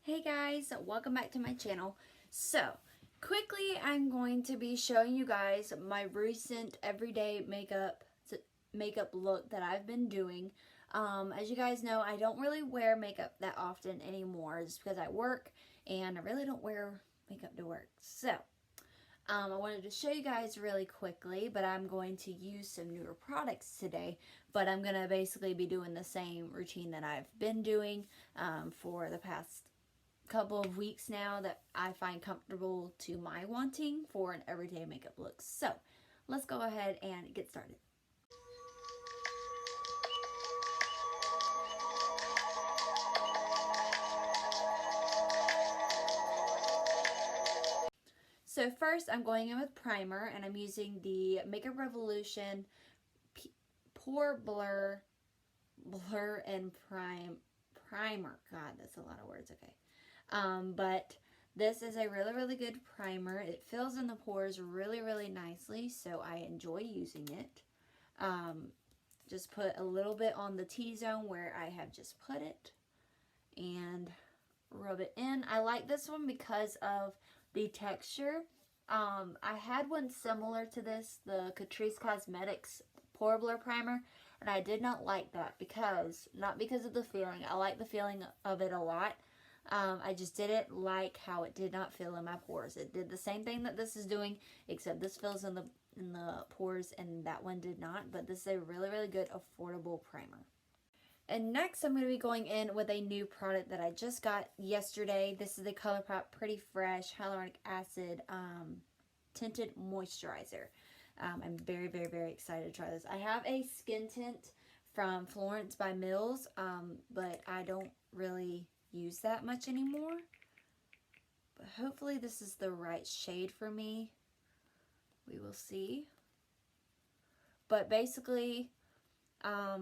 Hey guys, welcome back to my channel. So, quickly I'm going to be showing you guys my recent everyday makeup look that I've been doing. As you guys know, I don't really wear makeup that often anymore just because I work and I really don't wear makeup to work. So, I wanted to show you guys really quickly, but I'm going to use some newer products today. But I'm going to basically be doing the same routine that I've been doing for the past couple of weeks now that I find comfortable to my wanting for an everyday makeup look. So let's go ahead and get started. So first I'm going in with primer and I'm using the Makeup Revolution Pore Blur and Primer. God, that's a lot of words, okay. But this is a really good primer. It fills in the pores really nicely, so I enjoy using it. Just put a little bit on the T-zone where I have just put it and rub it in. I like this one because of the texture. I had one similar to this, the Catrice Cosmetics Pore Blur Primer, and I did not like that not because of the feeling. I like the feeling of it a lot. I just didn't like how it did not fill in my pores. It did the same thing that this is doing, except this fills in the pores and that one did not. But this is a really good affordable primer. And next I'm going to be going in with a new product that I just got yesterday. This is the ColourPop Pretty Fresh Hyaluronic Acid Tinted Moisturizer. I'm very excited to try this. I have a skin tint from Florence by Mills, but I don't really use that much anymore. But hopefully this is the right shade for me. We will see. But basically, I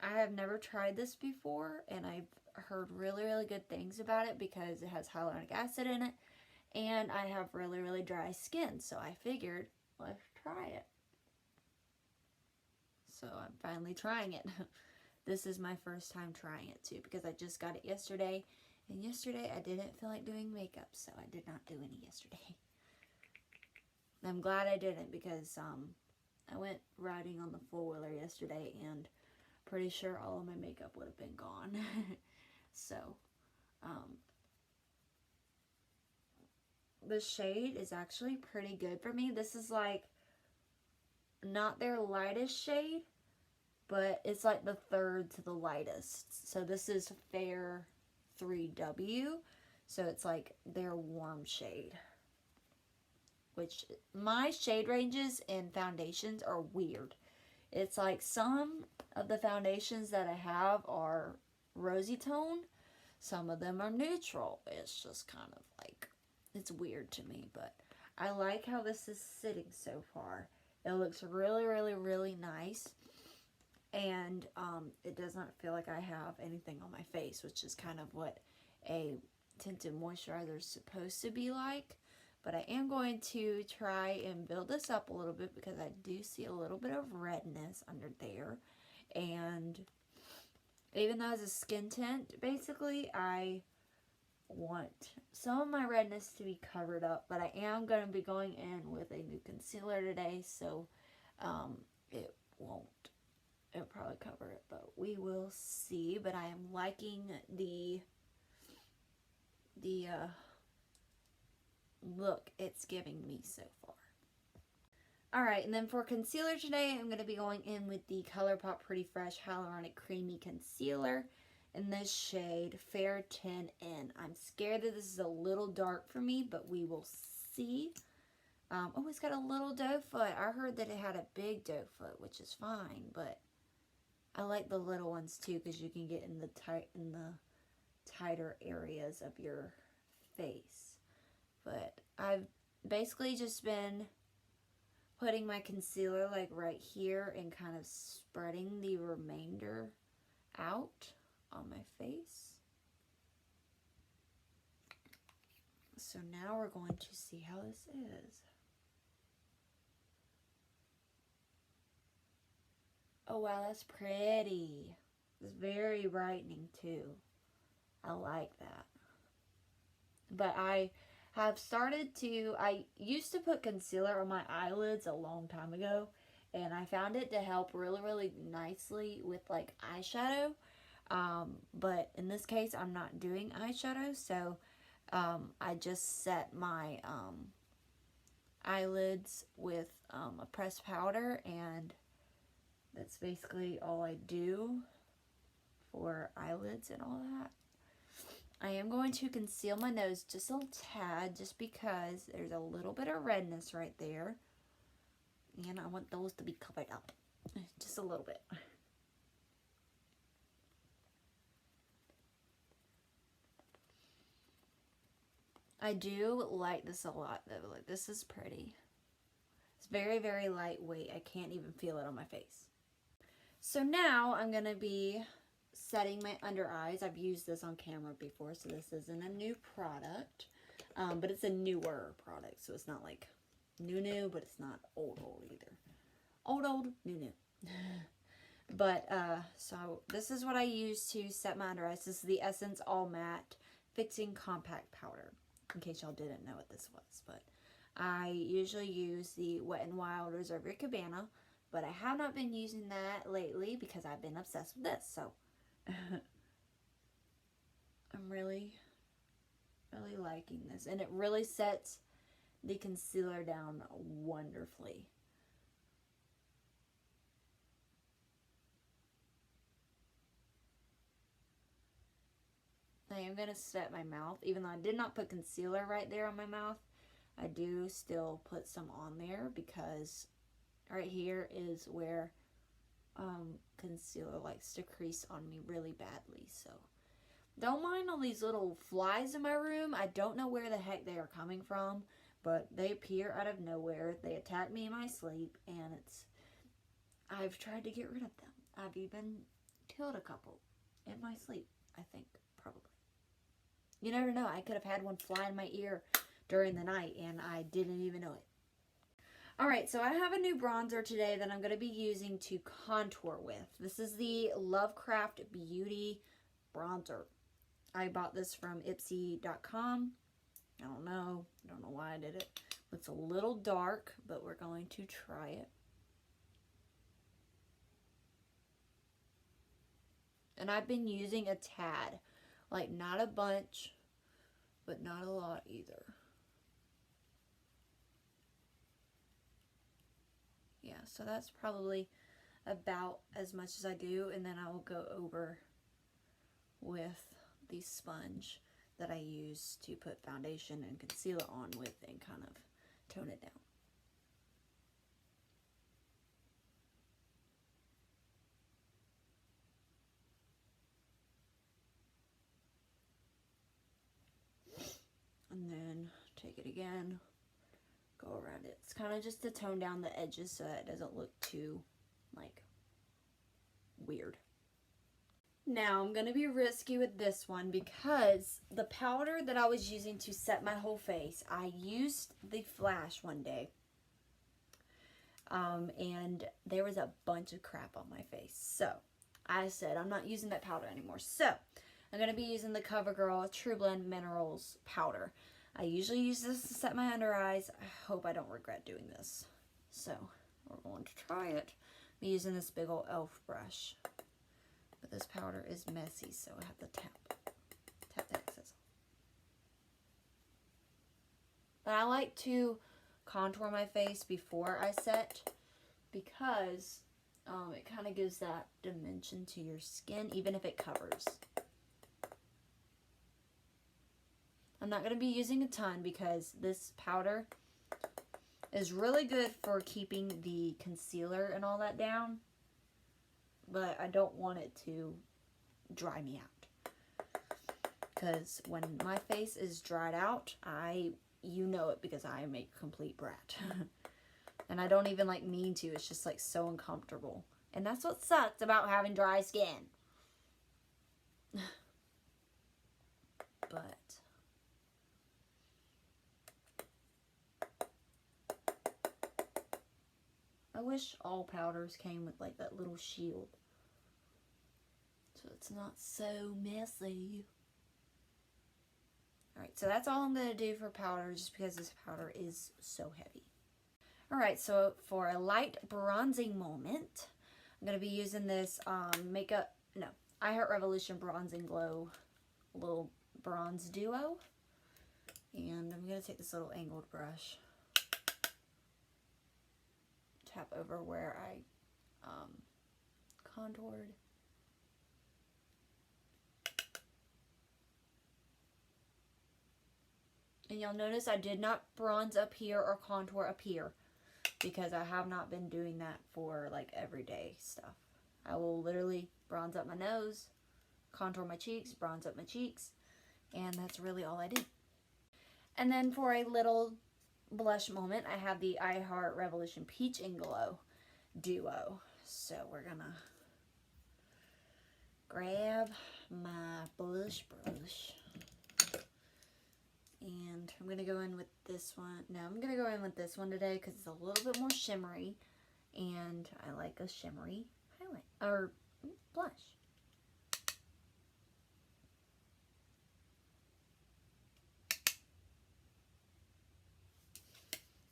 have never tried this before, and I've heard really good things about it because it has hyaluronic acid in it, and I have really dry skin, so I figured, let's try it. So I'm finally trying it. This is my first time trying it too because I just got it yesterday, and yesterday I didn't feel like doing makeup, so I did not do any yesterday. I'm glad I didn't because I went riding on the four-wheeler yesterday and pretty sure all of my makeup would have been gone. So the shade is actually pretty good for me. This is like not their lightest shade, but it's like the third to the lightest. So this is Fair 3W. So it's like their warm shade. Which my shade ranges in foundations are weird. It's like some of the foundations that I have are rosy tone. Some of them are neutral. It's just kind of like, it's weird to me. But I like how this is sitting so far. It looks really nice. And it does not feel like I have anything on my face, which is kind of what a tinted moisturizer is supposed to be like. But I am going to try and build this up a little bit because I do see a little bit of redness under there. And even though it's a skin tint, basically, I want some of my redness to be covered up. But I am going to be going in with a new concealer today, so it won't. It'll probably cover it, but we will see. But I am liking the look it's giving me so far. Alright, and then for concealer today, I'm going to be going in with the ColourPop Pretty Fresh Hyaluronic Creamy Concealer in this shade Fair 10N. I'm scared that this is a little dark for me, but we will see. Oh, it's got a little doe foot. I heard that it had a big doe foot, which is fine, but I like the little ones too because you can get in the tighter areas of your face. But I've basically just been putting my concealer like right here and kind of spreading the remainder out on my face. So now we're going to see how this is. Oh wow, that's pretty. It's very brightening too. I like that. But I have started to, I used to put concealer on my eyelids a long time ago, and I found it to help really, really nicely with like eyeshadow. But in this case, I'm not doing eyeshadow, so I just set my eyelids with a pressed powder, and that's basically all I do for eyelids and all that. I am going to conceal my nose just a tad, just because there's a little bit of redness right there, and I want those to be covered up just a little bit. I do like this a lot though. Like, this is pretty. It's very, very lightweight. I can't even feel it on my face. So now I'm going to be setting my under eyes. I've used this on camera before, so this isn't a new product. But it's a newer product, so it's not like new, but it's not old either. Old, new. But, so this is what I use to set my under eyes. This is the Essence All Matte Fixing Compact Powder, in case y'all didn't know what this was. But I usually use the Wet n Wild Reservoir Cabana, but I have not been using that lately because I've been obsessed with this. So I'm really, really liking this, and it really sets the concealer down wonderfully. I am going to set my mouth, even though I did not put concealer right there on my mouth. I do still put some on there because right here is where concealer likes to crease on me really badly. So don't mind all these little flies in my room. I don't know where the heck they are coming from, but they appear out of nowhere. They attack me in my sleep, and I've tried to get rid of them. I've even killed a couple in my sleep, I think, probably. You never know. I could have had one fly in my ear during the night, and I didn't even know it. Alright, so I have a new bronzer today that I'm going to be using to contour with. This is the Lovecraft Beauty bronzer. I bought this from Ipsy.com. I don't know why I did it. It's a little dark, but we're going to try it. And I've been using a tad. Like, not a bunch, but not a lot either. Yeah, so that's probably about as much as I do, and then I will go over with the sponge that I use to put foundation and concealer on with and kind of tone it down. And then take it again, go around it. It's kind of just to tone down the edges so that it doesn't look too, like, weird. Now, I'm going to be risky with this one because the powder that I was using to set my whole face, I used the Flash one day. And there was a bunch of crap on my face. So, I said, I'm not using that powder anymore. So, I'm going to be using the CoverGirl True Blend Minerals powder. I usually use this to set my under eyes. I hope I don't regret doing this. So, we're going to try it. I'm using this big old e.l.f. brush. But this powder is messy, so I have to tap the excess. But I like to contour my face before I set because it kind of gives that dimension to your skin, even if it covers. I'm not going to be using a ton because this powder is really good for keeping the concealer and all that down, but I don't want it to dry me out. Because when my face is dried out, you know it because I am a complete brat. And I don't even like mean to, it's just like so uncomfortable. And that's what sucks about having dry skin. But I wish all powders came with like that little shield, so it's not so messy. Alright, so that's all I'm going to do for powder just because this powder is so heavy. Alright, so for a light bronzing moment, I'm going to be using this I Heart Revolution Bronze and Glow little bronze duo. And I'm going to take this little angled brush, tap over where I contoured. And you'll notice I did not bronze up here or contour up here because I have not been doing that for like everyday stuff. I will literally bronze up my nose, contour my cheeks, bronze up my cheeks, and that's really all I do. And then for a little blush moment, I have the I Heart Revolution Peach and Glow duo. So we're gonna grab my blush brush. And I'm going to go in with this one. No, I'm going to go in with this one today because it's a little bit more shimmery. And I like a shimmery highlight, or blush.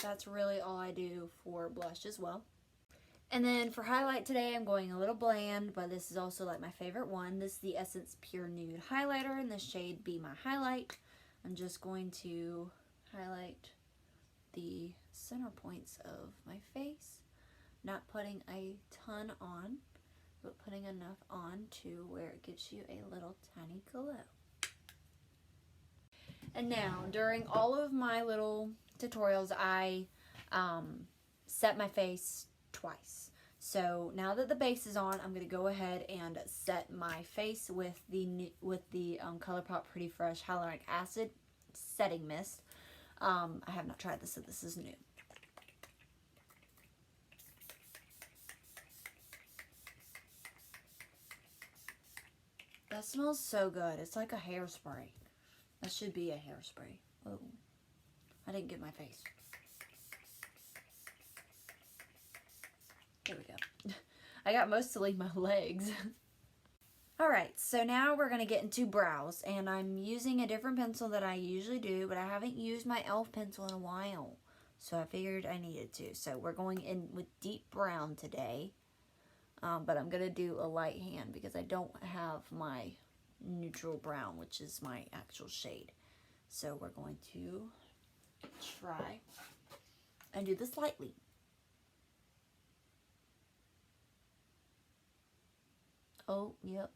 That's really all I do for blush as well. And then for highlight today, I'm going a little bland, but this is also like my favorite one. This is the Essence Pure Nude Highlighter in the shade Be My Highlight. I'm just going to highlight the center points of my face, not putting a ton on, but putting enough on to where it gives you a little tiny glow. And now, during all of my little tutorials, I set my face twice. So now that the base is on, I'm going to go ahead and set my face with the ColourPop Pretty Fresh Hyaluronic Acid Setting Mist. I have not tried this, so this is new. That smells so good. It's like a hairspray. That should be a hairspray. Oh, I didn't get my face. There we go. I got mostly my legs. Alright, so now we're going to get into brows, and I'm using a different pencil that I usually do, but I haven't used my e.l.f. pencil in a while, so I figured I needed to. So we're going in with deep brown today, but I'm going to do a light hand because I don't have my neutral brown, which is my actual shade. So we're going to try and do this lightly. Oh, yep.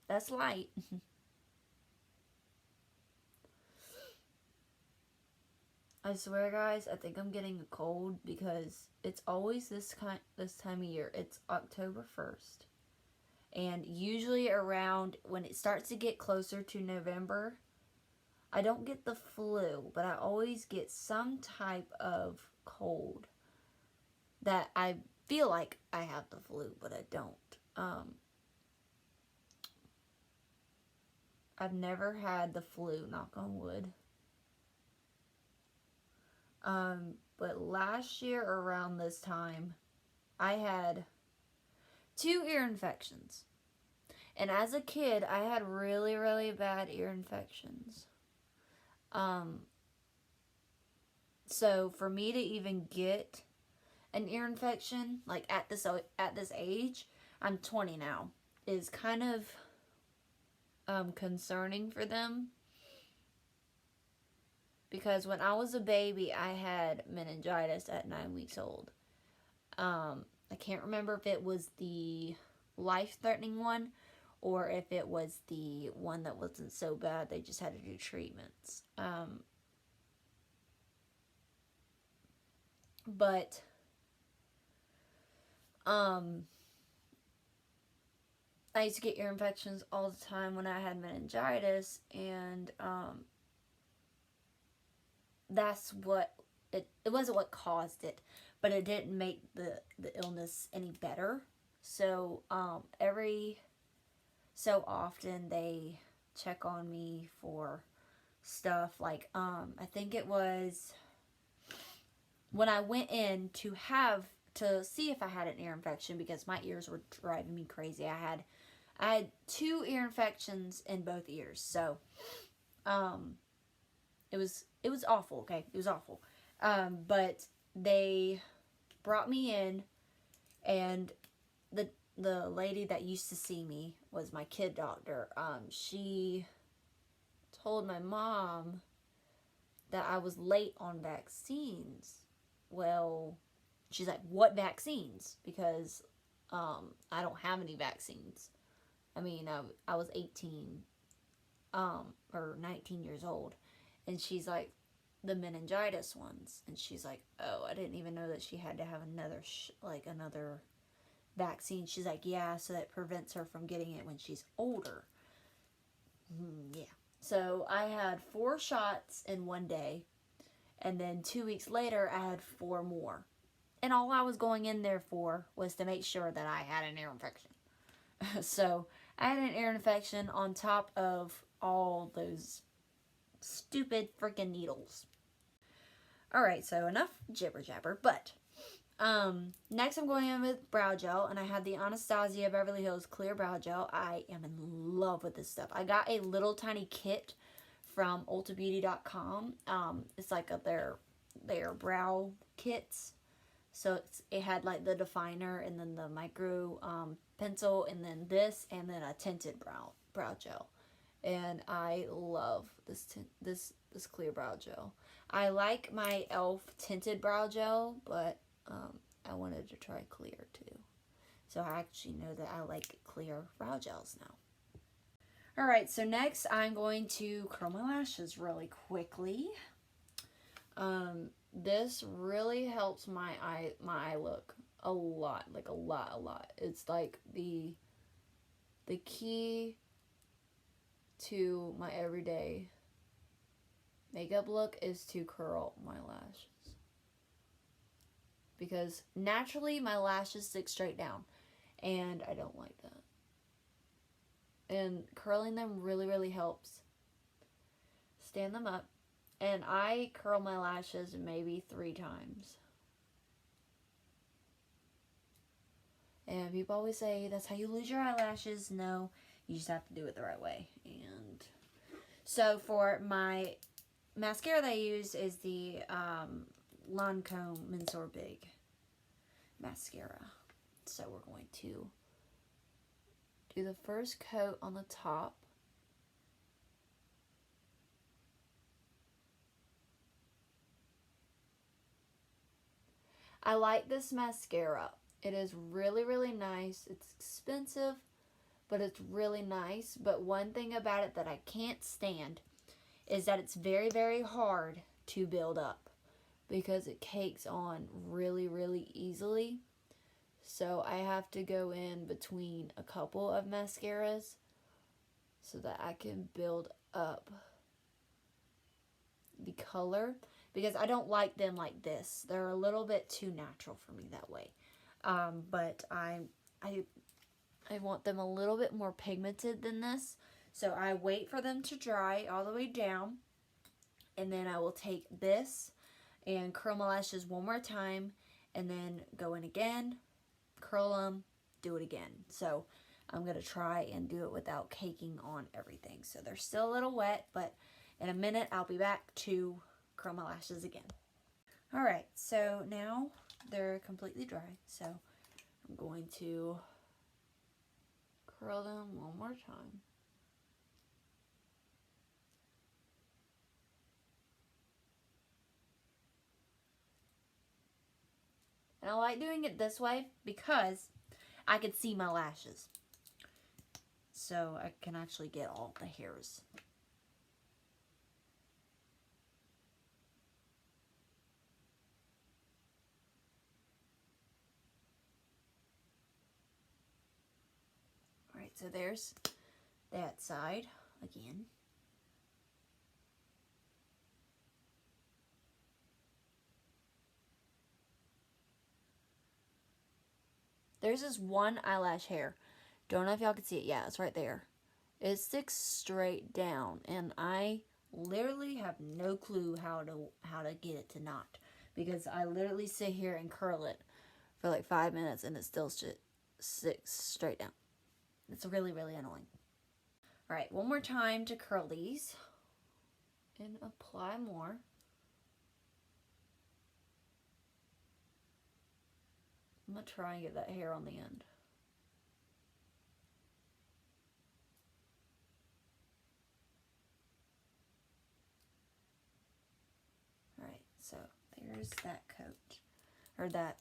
That's light. I swear, guys, I think I'm getting a cold because it's always this time of year. It's October 1st. And usually around when it starts to get closer to November, I don't get the flu, but I always get some type of cold that I feel like I have the flu, but I don't. I've never had the flu, knock on wood. But last year around this time, I had 2 ear infections. And as a kid, I had really, really bad ear infections. So for me to even get an ear infection, like at this age, I'm 20 now, is kind of concerning for them. Because when I was a baby, I had meningitis at 9 weeks old. I can't remember if it was the life-threatening one or if it was the one that wasn't so bad, they just had to do treatments. But I used to get ear infections all the time when I had meningitis, and that's what it wasn't what caused it, but it didn't make the illness any better. So every so often they check on me for stuff like I think it was when I went in to see if I had an ear infection because my ears were driving me crazy. I had 2 ear infections in both ears. So it was awful, okay? It was awful. But they brought me in, and the lady that used to see me was my kid doctor. She told my mom that I was late on vaccines. Well, she's like, what vaccines? Because I don't have any vaccines. I mean, I was 18 or 19 years old, and she's like, the meningitis ones. And she's like, oh, I didn't even know that she had to have another another vaccine. She's like, yeah, so that prevents her from getting it when she's older. Yeah. So I had 4 shots in one day, and then 2 weeks later I had 4 more. And all I was going in there for was to make sure that I had an ear infection. So I had an ear infection on top of all those stupid freaking needles. Alright, so enough jibber jabber, but next I'm going in with brow gel, and I had the Anastasia Beverly Hills Clear Brow Gel. I am in love with this stuff. I got a little tiny kit from ultabeauty.com. It's like their brow kits. So it had like the definer, and then the micro pencil, and then this, and then a tinted brow gel. And I love this clear brow gel. I like my e.l.f. tinted brow gel, but I wanted to try clear too. So I actually know that I like clear brow gels now. Alright, so next I'm going to curl my lashes really quickly. This really helps my eye look a lot, like a lot. It's like the key to my everyday makeup look is to curl my lashes. Because naturally my lashes stick straight down, and I don't like that. And curling them really helps stand them up. And I curl my lashes maybe 3 times. And people always say, that's how you lose your eyelashes. No, you just have to do it the right way. And so for my mascara that I use is the Lancome Mensor Big mascara. So we're going to do the first coat on the top. I like this mascara. It is really nice. It's expensive, but it's really nice. But one thing about it that I can't stand is that it's very hard to build up, because it cakes on really easily. So I have to go in between a couple of mascaras so that I can build up the color, because I don't like them like this. They're a little bit too natural for me that way. But I want them a little bit more pigmented than this. So I wait for them to dry all the way down, and then I will take this and curl my lashes one more time, and then go in again, curl them, do it again. So I'm going to try and do it without caking on everything. So they're still a little wet, but in a minute I'll be back to curl my lashes again. Alright, so now they're completely dry. So I'm going to curl them one more time. And I like doing it this way because I can see my lashes. So I can actually get all the hairs. Alright, so there's that side again. There's this one eyelash hair. Don't know if y'all can see it. Yeah, it's right there. It sticks straight down, and I literally have no clue how to get it to not, because I literally sit here and curl it for like 5 minutes and it still sticks straight down. It's really annoying. Alright, one more time to curl these. and apply more. I'm going to try and get that hair on the end. Alright, so there's that coat. Or that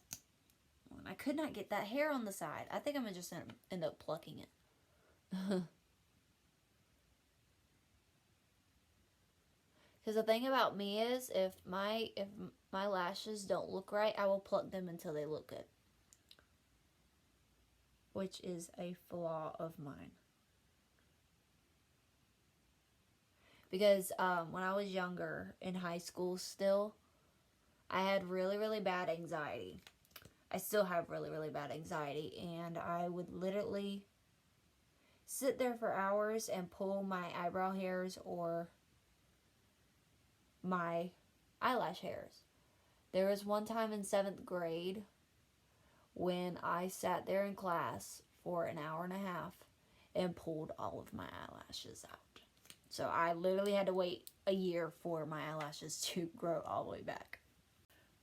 one. I could not get that hair on the side. I think I'm going to just end up plucking it. Because the thing about me is, if my lashes don't look right, I will pluck them until they look good. Which is a flaw of mine. Because when I was younger, in high school still, I had really, really bad anxiety. I still have really, really bad anxiety. And I would literally sit there for hours and pull my eyebrow hairs or my eyelash hairs. There was one time in 7th grade when I sat there in class for an hour and a half and pulled all of my eyelashes out. So I literally had to wait a year for my eyelashes to grow all the way back.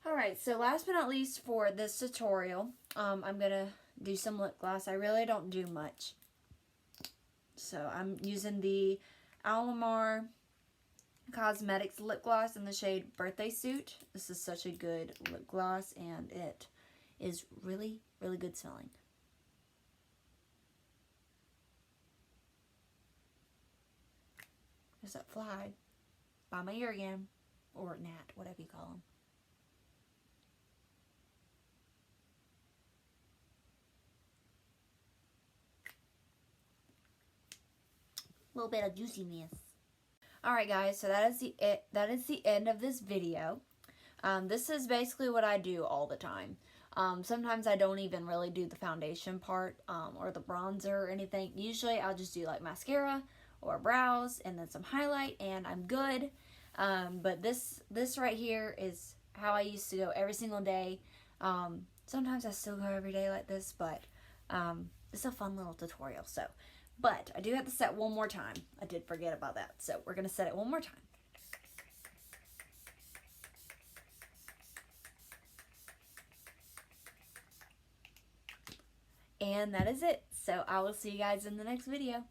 Alright, so last but not least for this tutorial, I'm going to do some lip gloss. I really don't do much. So I'm using the Alamar Cosmetics lip gloss in the shade Birthday Suit. This is such a good lip gloss, and it is really, really good smelling. There's that fly by my ear again, or gnat, whatever you call them. A little bit of juiciness. Alright guys, so that is the end of this video. This is basically what I do all the time. Sometimes I don't even really do the foundation part or the bronzer or anything. Usually I'll just do like mascara or brows and then some highlight and I'm good. But this right here is how I used to go every single day. Sometimes I still go every day like this, but it's a fun little tutorial. But I do have to set one more time. I did forget about that. So we're going to set it one more time. And that is it. So I will see you guys in the next video.